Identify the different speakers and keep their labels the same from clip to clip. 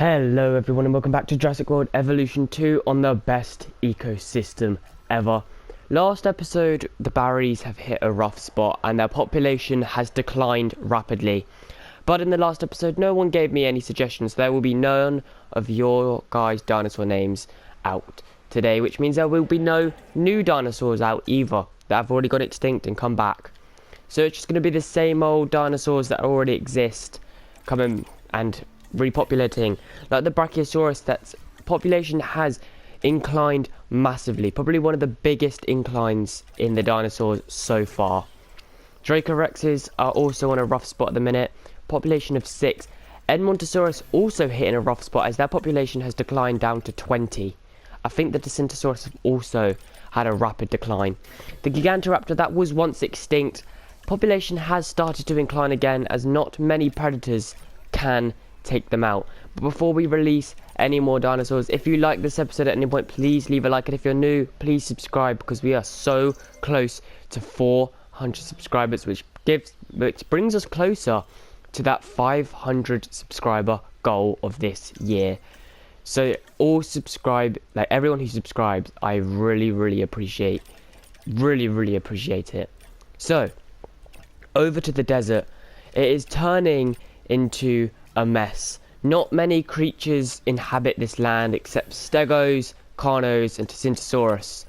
Speaker 1: Hello everyone and welcome back to Jurassic World Evolution 2 on the best ecosystem ever. Last episode, the Barrys have hit a rough spot and their population has declined rapidly. But in the last episode, no one gave me any suggestions. There will be none of your guys' dinosaur names out today, which means there will be no new dinosaurs out either that have already got extinct and come back. So it's just going to be the same old dinosaurs that already exist coming and repopulating. Like the Brachiosaurus, that's population has inclined massively, probably one of the biggest inclines in the dinosaurs so far. Dracorexes are also on a rough spot at the minute, population of 6. Edmontosaurus also hitting a rough spot as their population has declined down to 20. I think the Decentosaurus have also had a rapid decline. The Gigantoraptor that was once extinct, population has started to incline again as not many predators can take them out. But before we release any more dinosaurs, if you like this episode at any point, please leave a like, and if you're new, please subscribe, because we are so close to 400 subscribers, which brings us closer to that 500 subscriber goal of this year. So all subscribe, like everyone who subscribes, I really appreciate it. So over to the desert. It is turning into a mess. Not many creatures inhabit this land except stegos, carnos and Decentosaurus.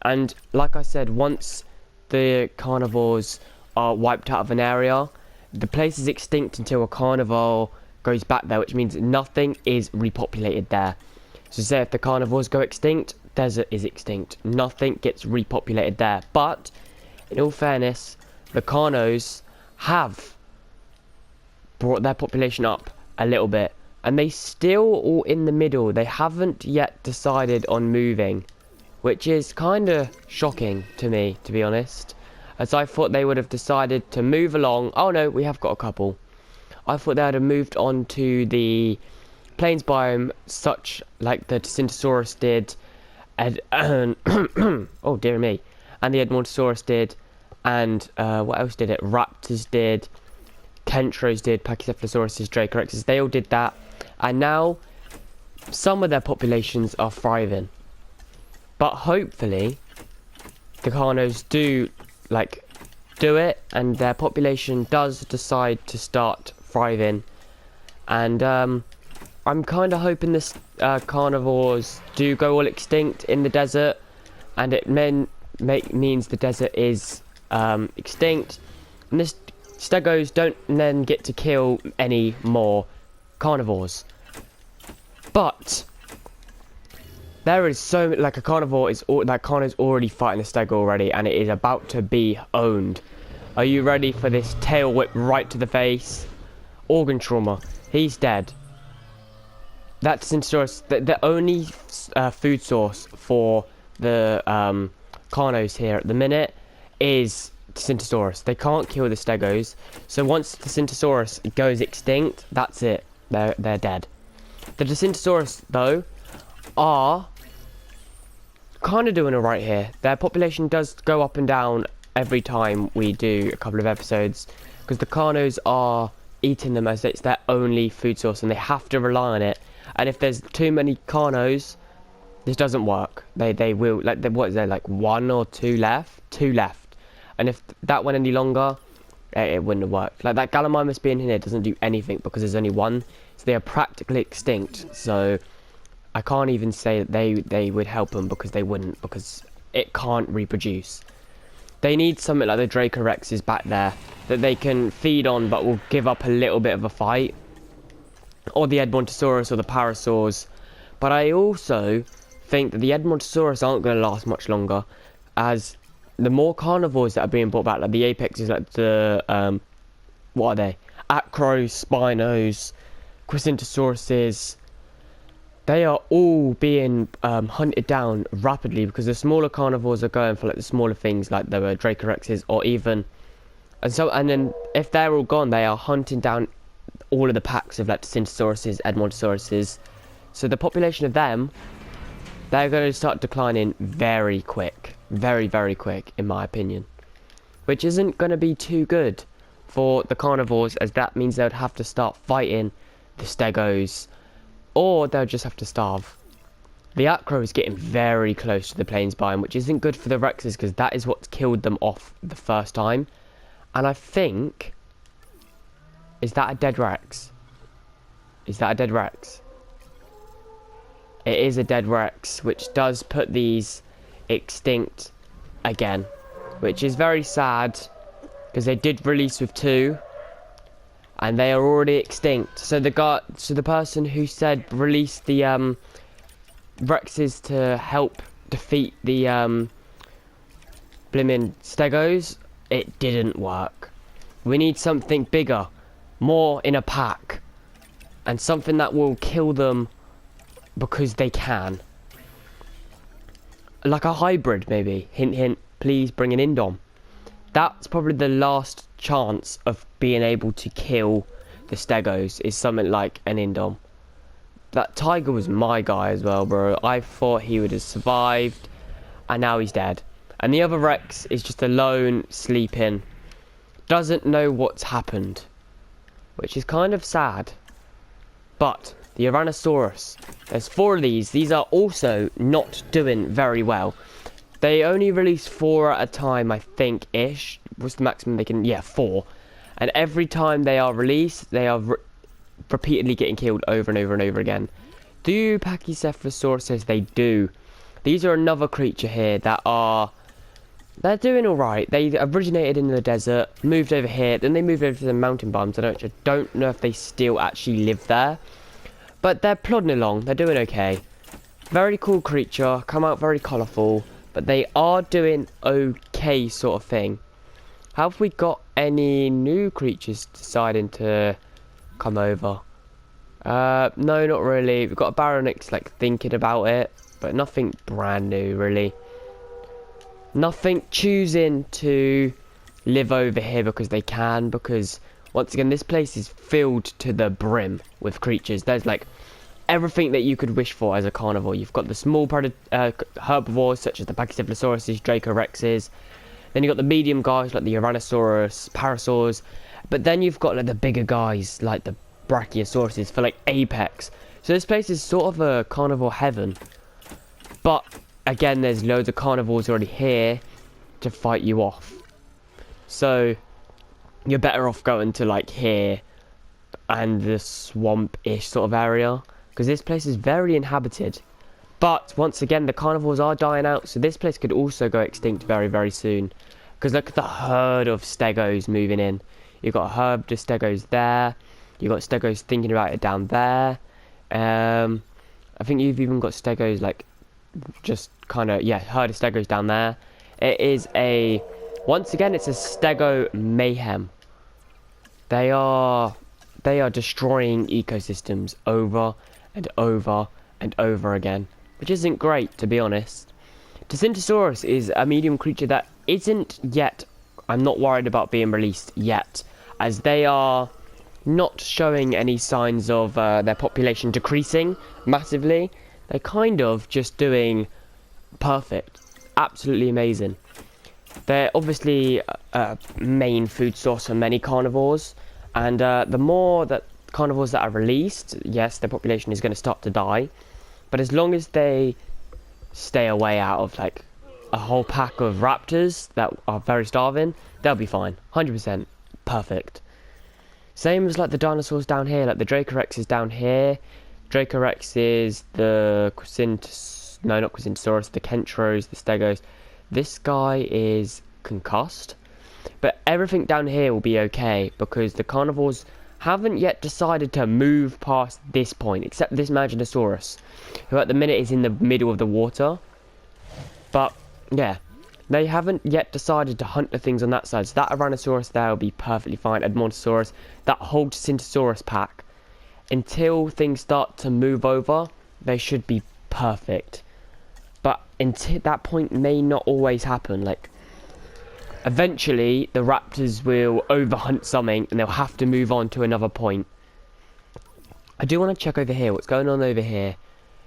Speaker 1: And like I said, once the carnivores are wiped out of an area, the place is extinct until a carnivore goes back there, which means nothing is repopulated there. So say if the carnivores go extinct, desert is extinct. Nothing gets repopulated there. But in all fairness, the carnos have brought their population up a little bit, and they still all in the middle. They haven't yet decided on moving, which is kind of shocking to me, to be honest, as I thought they would have decided to move along. Oh no, we have got a couple. I thought they would have moved on to the plains biome, such like the Decentosaurus did, and oh dear me, and the Edmontosaurus did, and what else did it? Raptors did, Kentros did, Pachycephalosauruses, Dracorexes, they all did that. And now some of their populations are thriving. But hopefully the carnos do it and their population does decide to start thriving. And I'm kind of hoping this carnivores do go all extinct in the desert, and it means the desert is extinct, and this stegos don't then get to kill any more carnivores. But there is so like a carnivore is carno's already fighting a stego already, and it is about to be owned. Are you ready for this tail whip right to the face? Organ trauma. He's dead. That's Decentosaurus. The only food source for the carnos here at the minute is Decentosaurus. They can't kill the stegos, so once the Decentosaurus goes extinct, that's it. They're dead. The Decentosaurus though are kind of doing alright here. Their population does go up and down every time we do a couple of episodes, because the carnos are eating them as it's their only food source, and they have to rely on it. And if there's too many carnos, this doesn't work. They will, like, what is there, like 1 or 2 left? 2 left. And if that went any longer, it wouldn't have worked. Like that Gallimimus being here doesn't do anything because there's only one. So they are practically extinct. So I can't even say that they would help them, because they wouldn't, because it can't reproduce. They need something like the Dracorexes back there that they can feed on but will give up a little bit of a fight. Or the Edmontosaurus or the Parasaurs. But I also think that the Edmontosaurus aren't going to last much longer, as the more carnivores that are being brought back, like the apexes, like the what are they? Acros, Spinos, Quincentosauruses, they are all being hunted down rapidly, because the smaller carnivores are going for like the smaller things like the Dracorexes, or even and then if they're all gone, they are hunting down all of the packs of like Decentosaurus, Edmontosauruses. So the population of them, they're going to start declining very quick. Very quick, in my opinion. Which isn't going to be too good for the carnivores, as that means they would have to start fighting the stegos or they'll just have to starve. The acro is getting very close to the plains biome, which isn't good for the Rexes because that is what's killed them off the first time. And I think... Is that a dead Rex? Is that a dead Rex? It is a dead Rex, which does put these extinct again. Which is very sad, because they did release with 2. And they are already extinct. So the person who said release the Rexes to help defeat the blimmin' Stegos, it didn't work. We need something bigger, more in a pack, and something that will kill them because they can. Like a hybrid, maybe. Hint, hint, please bring an Indom. That's probably the last chance of being able to kill the Stegos, is something like an Indom. That tiger was my guy as well, bro. I thought he would have survived, and now he's dead. And the other Rex is just alone, sleeping. Doesn't know what's happened, which is kind of sad. But the Tyrannosaurus, there's 4 of these. These are also not doing very well. They only release 4 at a time, I think, ish. What's the maximum they can... Yeah, 4. And every time they are released, they are repeatedly getting killed over and over and over again. Do Pachycephalosaurus says they do. These are another creature here that are... They're doing alright. They originated in the desert, moved over here, then they moved over to the mountain biomes. I don't know if they still actually live there. But they're plodding along. They're doing okay. Very cool creature. Come out very colourful. But they are doing okay, sort of thing. Have we got any new creatures deciding to come over? No, not really. We've got a Baronix like thinking about it, but nothing brand new really. Nothing choosing to live over here because they can, because once again this place is filled to the brim with creatures. There's like everything that you could wish for as a carnivore. You've got the small herbivores such as the Pachycephalosauruses, Dracorexes. Then you've got the medium guys like the Tyrannosaurus, Parasaurs. But then you've got like the bigger guys like the Brachiosauruses for like apex. So this place is sort of a carnivore heaven. But again, there's loads of carnivores already here to fight you off. So you're better off going to like here and the swamp-ish sort of area, because this place is very inhabited. But once again, the carnivores are dying out, so this place could also go extinct very, very soon. Because look at the herd of Stegos moving in. You've got a herd of Stegos there. You've got Stegos thinking about it down there. I think you've even got Stegos like just kind of, yeah, herd of Stegos down there. It is a, once again, it's a Stego mayhem. They are destroying ecosystems over and over and over again, which isn't great, to be honest. Tacyntosaurus is a medium creature that isn't yet, I'm not worried about being released yet, as they are not showing any signs of their population decreasing massively. They're kind of just doing perfect, absolutely amazing. They're obviously a main food source for many carnivores, and the more that carnivores that are released, yes, their population is going to start to die, but as long as they stay away out of like a whole pack of raptors that are very starving, they'll be fine. 100% perfect. Same as like the dinosaurs down here, like the Dracorex is down here. Dracorex is the not Quasintosaurus, the Kentros, the Stegos. This guy is concussed, but everything down here will be okay because the carnivores haven't yet decided to move past this point, except this Maginosaurus, who at the minute is in the middle of the water. But yeah, they haven't yet decided to hunt the things on that side. So that Tyrannosaurus there will be perfectly fine. Edmontosaurus, that whole Tacyntosaurus pack, until things start to move over, they should be perfect. But until that point may not always happen. Like, eventually the raptors will overhunt something and they'll have to move on to another point. I do want to check over here. What's going on over here?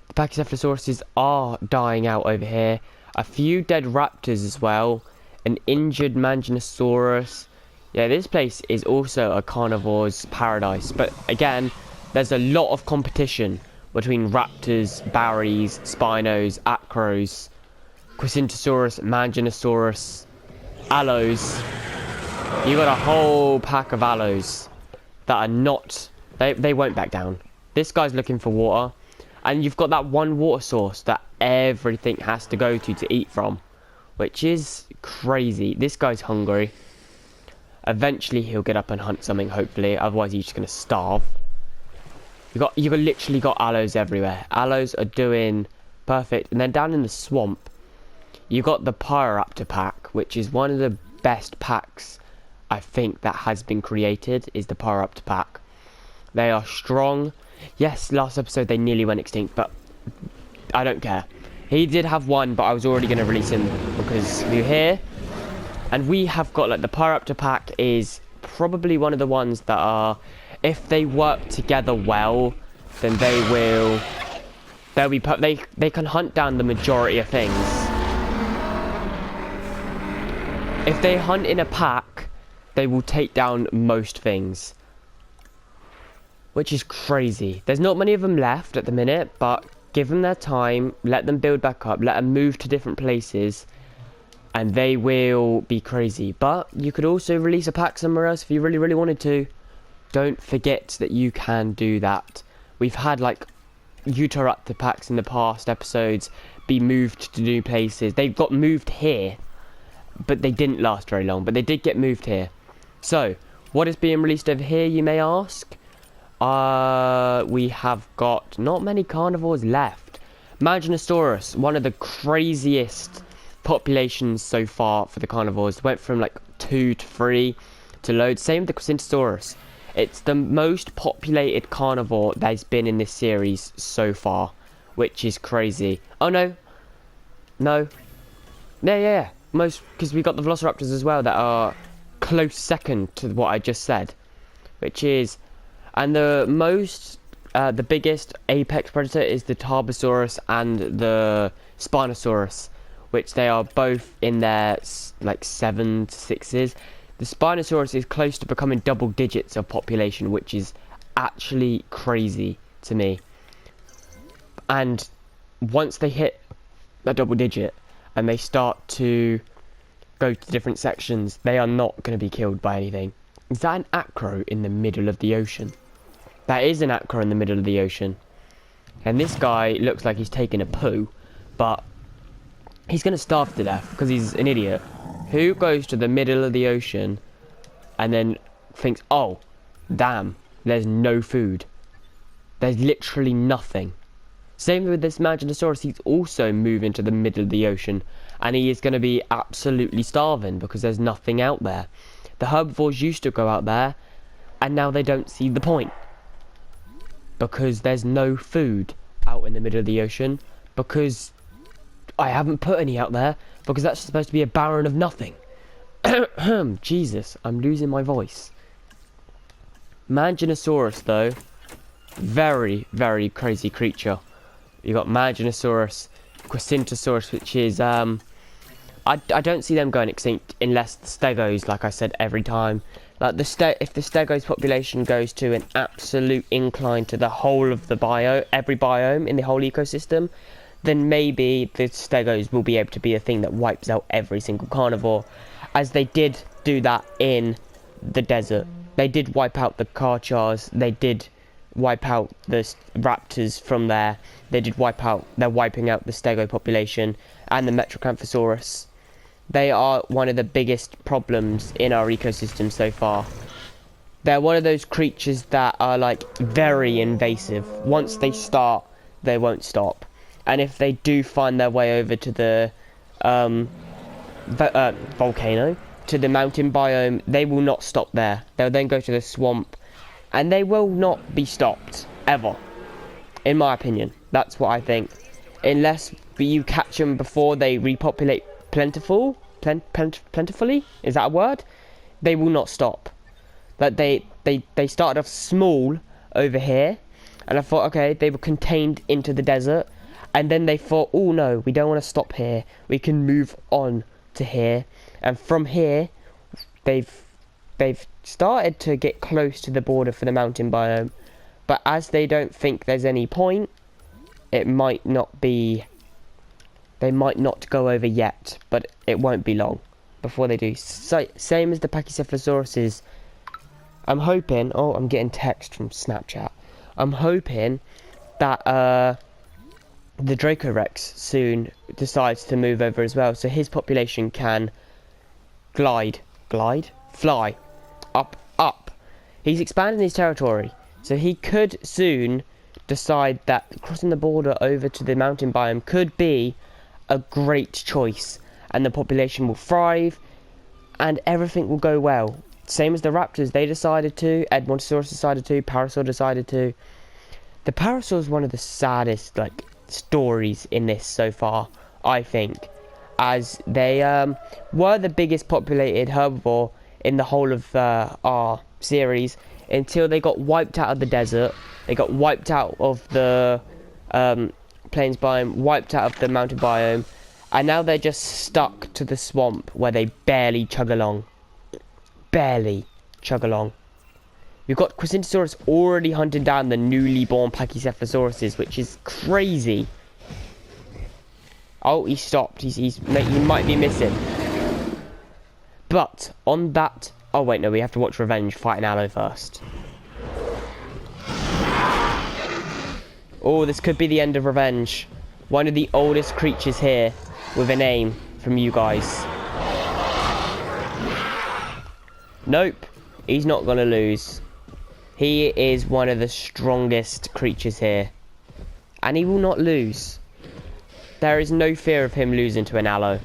Speaker 1: The Pachycephalosauruses are dying out over here. A few dead raptors as well. An injured Maginosaurus. Yeah, this place is also a carnivore's paradise. But again, there's a lot of competition between raptors, barries, spinos, acros, Quisintosaurus, Manginosaurus, allos. You got a whole pack of allos that are not... They won't back down. This guy's looking for water. And you've got that one water source that everything has to go to eat from. Which is crazy. This guy's hungry. Eventually he'll get up and hunt something, hopefully. Otherwise he's just going to starve. You've literally got allos everywhere. Allos are doing perfect. And then down in the swamp, you got the Pyroraptor pack, which is one of the best packs I think that has been created, is the Pyroraptor pack. They are strong. Yes, last episode they nearly went extinct, but I don't care. He did have one, but I was already going to release him because we're here. And we have got, like, the Pyroraptor pack is probably one of the ones that are, if they work together well, then they can hunt down the majority of things. If they hunt in a pack, they will take down most things. Which is crazy. There's not many of them left at the minute, but give them their time, let them build back up, let them move to different places, and they will be crazy. But you could also release a pack somewhere else if you really, really wanted to. Don't forget that you can do that. We've had, like, Utahraptor packs in the past episodes be moved to new places. They got moved here, but they didn't last very long, but they did get moved here. So, what is being released over here, you may ask? We have got not many carnivores left. Manginosaurus, one of the craziest populations so far for the carnivores. Went from like 2 to 3 to loads. Same with the Quisintosaurus. It's the most populated carnivore that's been in this series so far, which is crazy. Oh no. No. Yeah. Most, because we got the Velociraptors as well that are close second to what I just said, which is... And the biggest apex predator is the Tarbosaurus and the Spinosaurus, which they are both in their like 7 to 6s. The Spinosaurus is close to becoming double digits of population, which is actually crazy to me. And once they hit a double digit and they start to go to different sections, they are not going to be killed by anything. Is that an acro in the middle of the ocean? That is an acro in the middle of the ocean. And this guy looks like he's taking a poo, but he's going to starve to death because he's an idiot. Who goes to the middle of the ocean and then thinks, oh, damn, there's no food. There's literally nothing. Same with this Manginosaurus, he's also moving to the middle of the ocean, and he is going to be absolutely starving because there's nothing out there. The herbivores used to go out there, and now they don't see the point. Because there's no food out in the middle of the ocean, because I haven't put any out there, because that's supposed to be a barren of nothing. Jesus, I'm losing my voice. Manginosaurus, though, very, very crazy creature. You got Manginosaurus, Quisintosaurus, which is, I don't see them going extinct unless the stegos, like I said every time. Like if the stegos population goes to an absolute incline to the whole of the every biome in the whole ecosystem, then maybe the stegos will be able to be a thing that wipes out every single carnivore, as they did do that in the desert. They did wipe out the Karchars, they did wipe out the raptors from there, they're wiping out the stego population and the Metrocanthosaurus. They are one of the biggest problems in our ecosystem so far. They're one of those creatures that are like very invasive. Once they start, they won't stop. And if they do find their way over to the volcano, to the mountain biome, they will not stop there. They'll then go to the swamp, and they will not be stopped, ever. In my opinion, that's what I think. Unless you catch them before they repopulate plentifully, is that a word? They will not stop. But they started off small over here, and I thought, okay, they were contained into the desert, and then they thought, oh no, we don't want to stop here, we can move on to here, and from here they've started to get close to the border for the mountain biome. But as they don't think there's any point, it might not be... They might not go over yet, but it won't be long before they do. So, same as the Pachycephalosauruses. I'm hoping... Oh, I'm getting text from Snapchat. I'm hoping that the Dracorex soon decides to move over as well, so his population can fly up. He's expanding his territory, so he could soon decide that crossing the border over to the mountain biome could be a great choice, and the population will thrive and everything will go well. Same as the raptors, they decided to, Edmontosaurus decided to, Parasaur decided to. The Parasaur is one of the saddest stories in this so far, I think, as they were the biggest populated herbivore in the whole of our series until they got wiped out of the desert. They got wiped out of the plains biome, wiped out of the mountain biome, and now they're just stuck to the swamp where they barely chug along. We've got Quisintosaurus already hunting down the newly born Pachycephalosauruses, which is crazy. Oh, he stopped. He might be missing. But on that... Oh, wait, no, we have to watch Revenge fight an Allo first. Oh, this could be the end of Revenge. One of the oldest creatures here with a name from you guys. Nope, he's not going to lose. He is one of the strongest creatures here. And he will not lose. There is no fear of him losing to an Allo.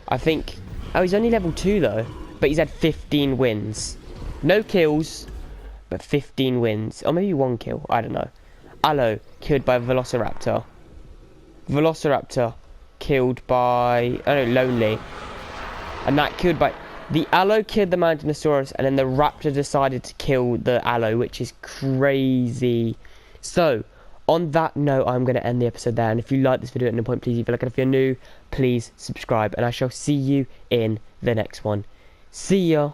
Speaker 1: I think... Oh, he's only level 2 though. But he's had 15 wins. No kills, but 15 wins. Or maybe 1 kill, I don't know. Allo killed by Velociraptor. Velociraptor killed by... Oh no, Lonely. And that killed by... The Allo killed the Mountainosaurus, and then the Raptor decided to kill the Allo, which is crazy. So, on that note, I'm going to end the episode there. And if you like this video at any point, please leave a like. And if you're new, please subscribe. And I shall see you in the next one. See ya.